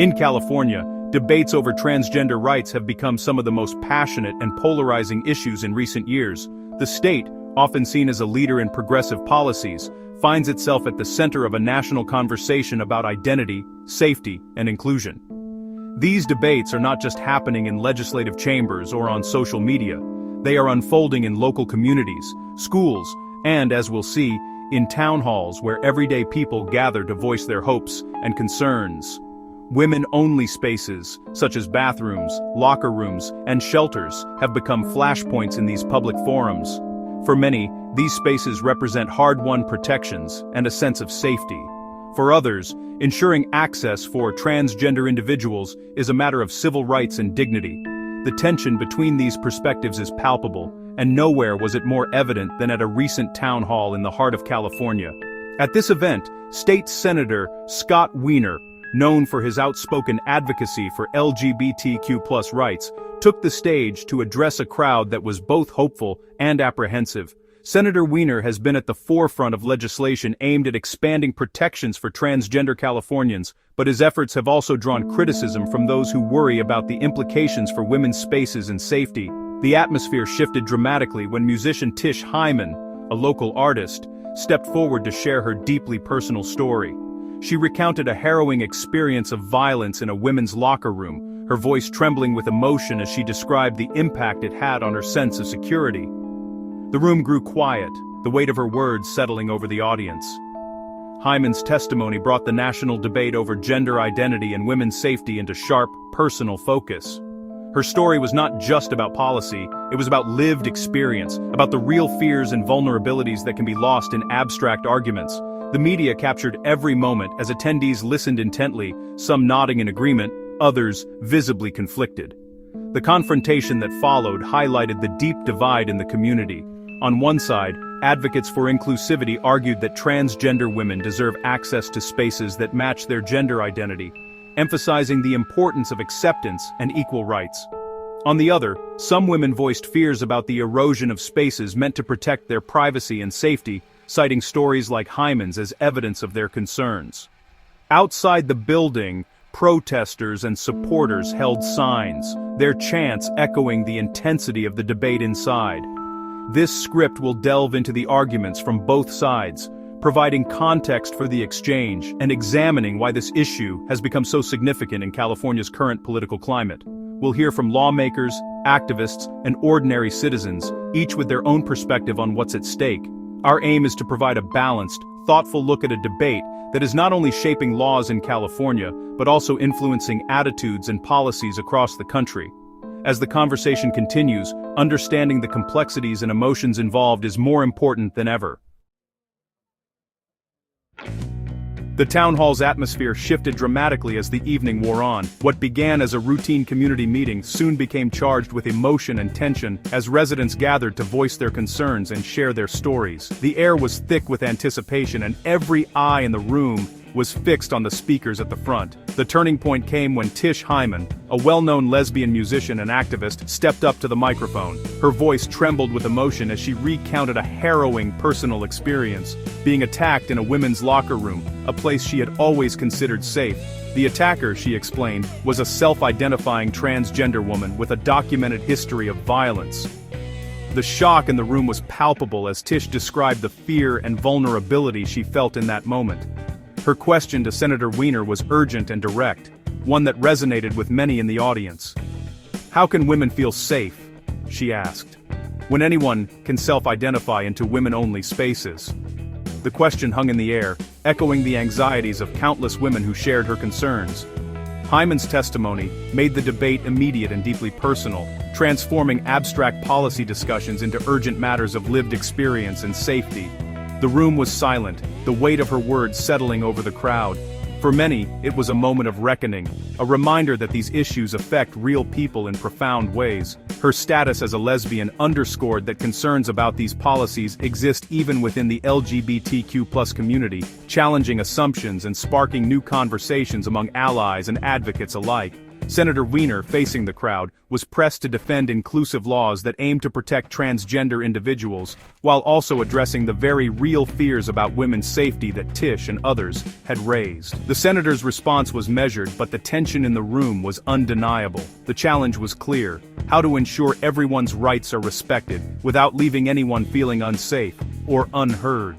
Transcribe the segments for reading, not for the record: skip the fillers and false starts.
In California, debates over transgender rights have become some of the most passionate and polarizing issues in recent years. The state, often seen as a leader in progressive policies, finds itself at the center of a national conversation about identity, safety, and inclusion. These debates are not just happening in legislative chambers or on social media. They are unfolding in local communities, schools, and, as we'll see, in town halls where everyday people gather to voice their hopes and concerns. Women-only spaces, such as bathrooms, locker rooms, and shelters, have become flashpoints in these public forums. For many, these spaces represent hard-won protections and a sense of safety. For others, ensuring access for transgender individuals is a matter of civil rights and dignity. The tension between these perspectives is palpable, and nowhere was it more evident than at a recent town hall in the heart of California. At this event, State Senator Scott Wiener, known for his outspoken advocacy for LGBTQ+ rights, took the stage to address a crowd that was both hopeful and apprehensive. Senator Wiener has been at the forefront of legislation aimed at expanding protections for transgender Californians, but his efforts have also drawn criticism from those who worry about the implications for women's spaces and safety. The atmosphere shifted dramatically when musician Tish Hyman, a local artist, stepped forward to share her deeply personal story. She recounted a harrowing experience of violence in a women's locker room, her voice trembling with emotion as she described the impact it had on her sense of security. The room grew quiet, the weight of her words settling over the audience. Hyman's testimony brought the national debate over gender identity and women's safety into sharp, personal focus. Her story was not just about policy, it was about lived experience, about the real fears and vulnerabilities that can be lost in abstract arguments. The media captured every moment as attendees listened intently, some nodding in agreement, others visibly conflicted. The confrontation that followed highlighted the deep divide in the community. On one side, advocates for inclusivity argued that transgender women deserve access to spaces that match their gender identity, emphasizing the importance of acceptance and equal rights. On the other, some women voiced fears about the erosion of spaces meant to protect their privacy and safety, citing stories like Hyman's as evidence of their concerns. Outside the building, protesters and supporters held signs, their chants echoing the intensity of the debate inside. This script will delve into the arguments from both sides, providing context for the exchange and examining why this issue has become so significant in California's current political climate. We'll hear from lawmakers, activists, and ordinary citizens, each with their own perspective on what's at stake. Our aim is to provide a balanced, thoughtful look at a debate that is not only shaping laws in California, but also influencing attitudes and policies across the country. As the conversation continues, understanding the complexities and emotions involved is more important than ever. The town hall's atmosphere shifted dramatically as the evening wore on. What began as a routine community meeting soon became charged with emotion and tension as residents gathered to voice their concerns and share their stories. The air was thick with anticipation and every eye in the room was fixed on the speakers at the front. The turning point came when Tish Hyman, a well-known lesbian musician and activist, stepped up to the microphone. Her voice trembled with emotion as she recounted a harrowing personal experience, being attacked in a women's locker room, a place she had always considered safe. The attacker, she explained, was a self-identifying transgender woman with a documented history of violence. The shock in the room was palpable as Tish described the fear and vulnerability she felt in that moment. Her question to Senator Wiener was urgent and direct, one that resonated with many in the audience. How can women feel safe, she asked, when anyone can self-identify into women-only spaces? The question hung in the air, echoing the anxieties of countless women who shared her concerns. Hyman's testimony made the debate immediate and deeply personal, transforming abstract policy discussions into urgent matters of lived experience and safety. The room was silent, the weight of her words settling over the crowd. For many, it was a moment of reckoning, a reminder that these issues affect real people in profound ways. Her status as a lesbian underscored that concerns about these policies exist even within the LGBTQ+ community, challenging assumptions and sparking new conversations among allies and advocates alike. Senator Weiner, facing the crowd, was pressed to defend inclusive laws that aim to protect transgender individuals, while also addressing the very real fears about women's safety that Tisch and others had raised. The senator's response was measured, but the tension in the room was undeniable. The challenge was clear: how to ensure everyone's rights are respected, without leaving anyone feeling unsafe or unheard.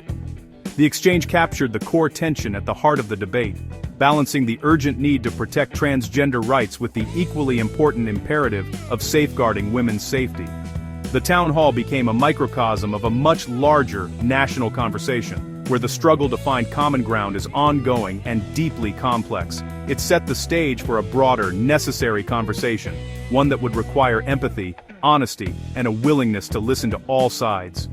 The exchange captured the core tension at the heart of the debate, balancing the urgent need to protect transgender rights with the equally important imperative of safeguarding women's safety. The town hall became a microcosm of a much larger national conversation, where the struggle to find common ground is ongoing and deeply complex. It set the stage for a broader, necessary conversation, one that would require empathy, honesty, and a willingness to listen to all sides.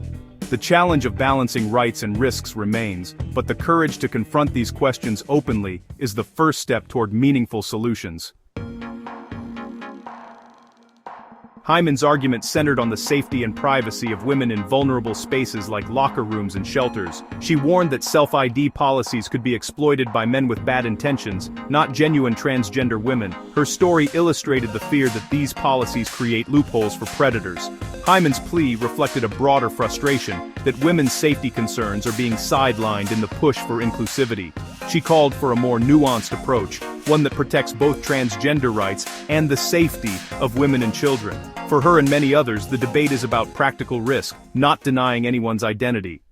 The challenge of balancing rights and risks remains, but the courage to confront these questions openly is the first step toward meaningful solutions. Hyman's argument centered on the safety and privacy of women in vulnerable spaces like locker rooms and shelters. She warned that self-ID policies could be exploited by men with bad intentions, not genuine transgender women. Her story illustrated the fear that these policies create loopholes for predators. Hyman's plea reflected a broader frustration that women's safety concerns are being sidelined in the push for inclusivity. She called for a more nuanced approach, one that protects both transgender rights and the safety of women and children. For her and many others, the debate is about practical risk, not denying anyone's identity.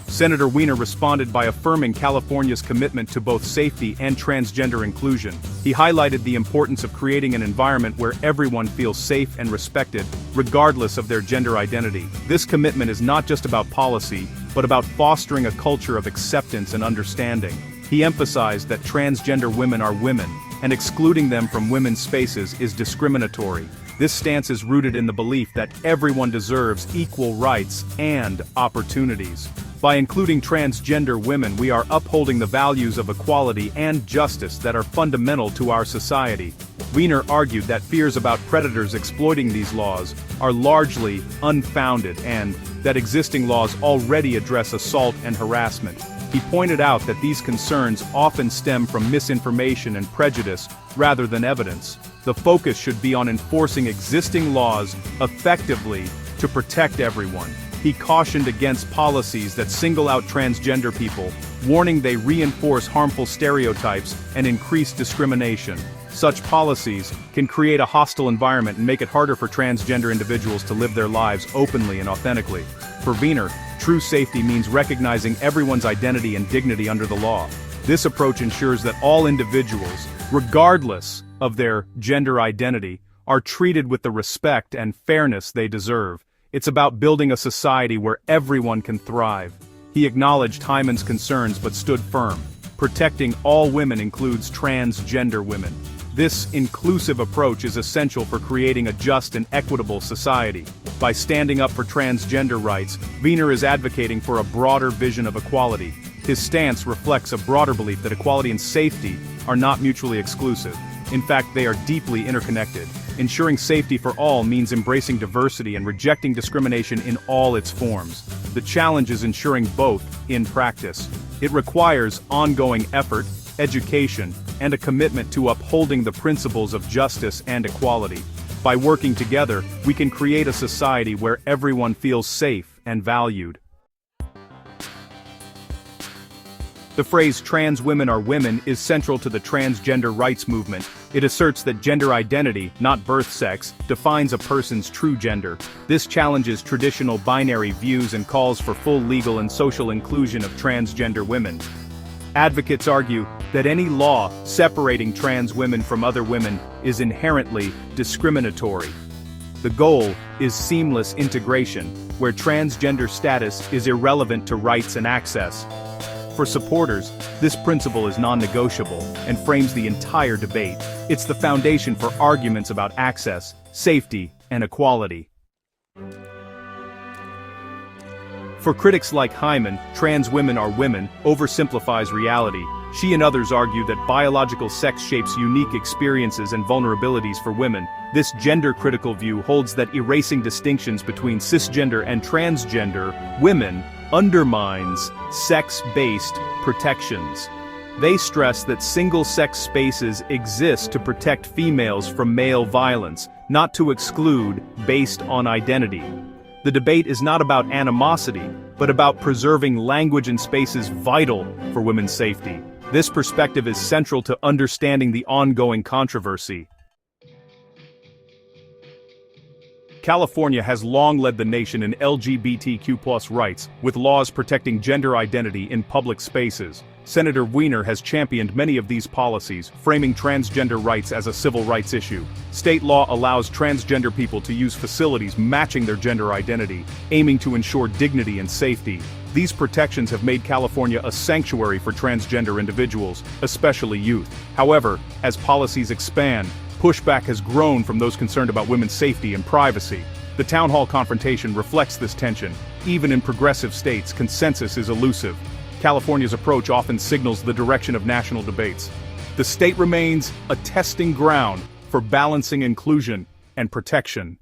Senator Weiner responded by affirming California's commitment to both safety and transgender inclusion. He highlighted the importance of creating an environment where everyone feels safe and respected, regardless of their gender identity. This commitment is not just about policy, but about fostering a culture of acceptance and understanding. He emphasized that transgender women are women, and excluding them from women's spaces is discriminatory. This stance is rooted in the belief that everyone deserves equal rights and opportunities. By including transgender women, we are upholding the values of equality and justice that are fundamental to our society. Weiner argued that fears about predators exploiting these laws are largely unfounded and that existing laws already address assault and harassment. He pointed out that these concerns often stem from misinformation and prejudice rather than evidence. The focus should be on enforcing existing laws effectively to protect everyone. He cautioned against policies that single out transgender people, warning they reinforce harmful stereotypes and increase discrimination. Such policies can create a hostile environment and make it harder for transgender individuals to live their lives openly and authentically. For Weiner, true safety means recognizing everyone's identity and dignity under the law. This approach ensures that all individuals, regardless of their gender identity, are treated with the respect and fairness they deserve. It's about building a society where everyone can thrive. He acknowledged Hyman's concerns but stood firm. Protecting all women includes transgender women. This inclusive approach is essential for creating a just and equitable society. By standing up for transgender rights, Weiner is advocating for a broader vision of equality. His stance reflects a broader belief that equality and safety are not mutually exclusive. In fact, they are deeply interconnected. Ensuring safety for all means embracing diversity and rejecting discrimination in all its forms. The challenge is ensuring both in practice. It requires ongoing effort, education, and a commitment to upholding the principles of justice and equality. By working together, we can create a society where everyone feels safe and valued. The phrase "trans women are women" is central to the transgender rights movement. It asserts that gender identity, not birth sex, defines a person's true gender. This challenges traditional binary views and calls for full legal and social inclusion of transgender women. Advocates argue that any law separating trans women from other women is inherently discriminatory. The goal is seamless integration, where transgender status is irrelevant to rights and access. For supporters, this principle is non-negotiable and frames the entire debate. It's the foundation for arguments about access, safety, and equality. For critics like Hyman, "trans women are women" oversimplifies reality. She and others argue that biological sex shapes unique experiences and vulnerabilities for women. This gender-critical view holds that erasing distinctions between cisgender and transgender women undermines sex-based protections. They stress that single-sex spaces exist to protect females from male violence, not to exclude based on identity. The debate is not about animosity, but about preserving language and spaces vital for women's safety. This perspective is central to understanding the ongoing controversy. California has long led the nation in LGBTQ+ rights, with laws protecting gender identity in public spaces. Senator Weiner has championed many of these policies, framing transgender rights as a civil rights issue. State law allows transgender people to use facilities matching their gender identity, aiming to ensure dignity and safety. These protections have made California a sanctuary for transgender individuals, especially youth. However, as policies expand, pushback has grown from those concerned about women's safety and privacy. The town hall confrontation reflects this tension. Even in progressive states, consensus is elusive. California's approach often signals the direction of national debates. The state remains a testing ground for balancing inclusion and protection.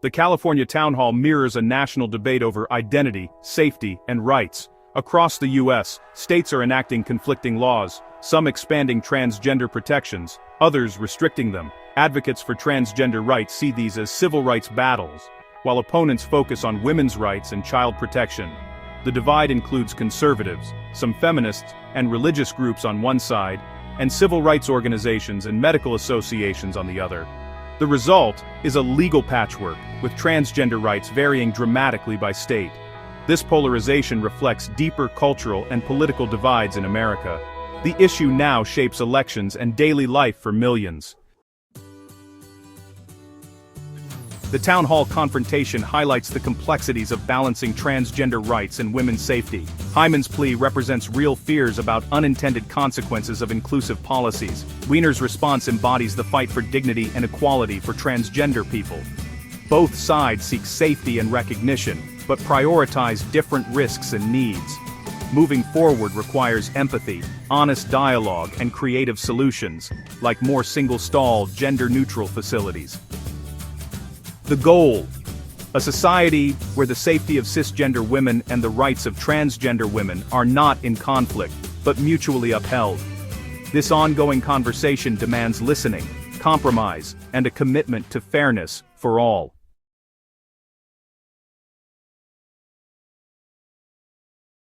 The California town hall mirrors a national debate over identity, safety, and rights. Across the U.S., states are enacting conflicting laws, some expanding transgender protections, others restricting them. Advocates for transgender rights see these as civil rights battles, while opponents focus on women's rights and child protection. The divide includes conservatives, some feminists and religious groups on one side, and civil rights organizations and medical associations on the other. The result is a legal patchwork, with transgender rights varying dramatically by state. This polarization reflects deeper cultural and political divides in America. The issue now shapes elections and daily life for millions. The town hall confrontation highlights the complexities of balancing transgender rights and women's safety. Hyman's plea represents real fears about unintended consequences of inclusive policies. Weiner's response embodies the fight for dignity and equality for transgender people. Both sides seek safety and recognition, but prioritize different risks and needs. Moving forward requires empathy, honest dialogue, and creative solutions, like more single-stall, gender-neutral facilities. The goal: a society where the safety of cisgender women and the rights of transgender women are not in conflict, but mutually upheld. This ongoing conversation demands listening, compromise, and a commitment to fairness for all.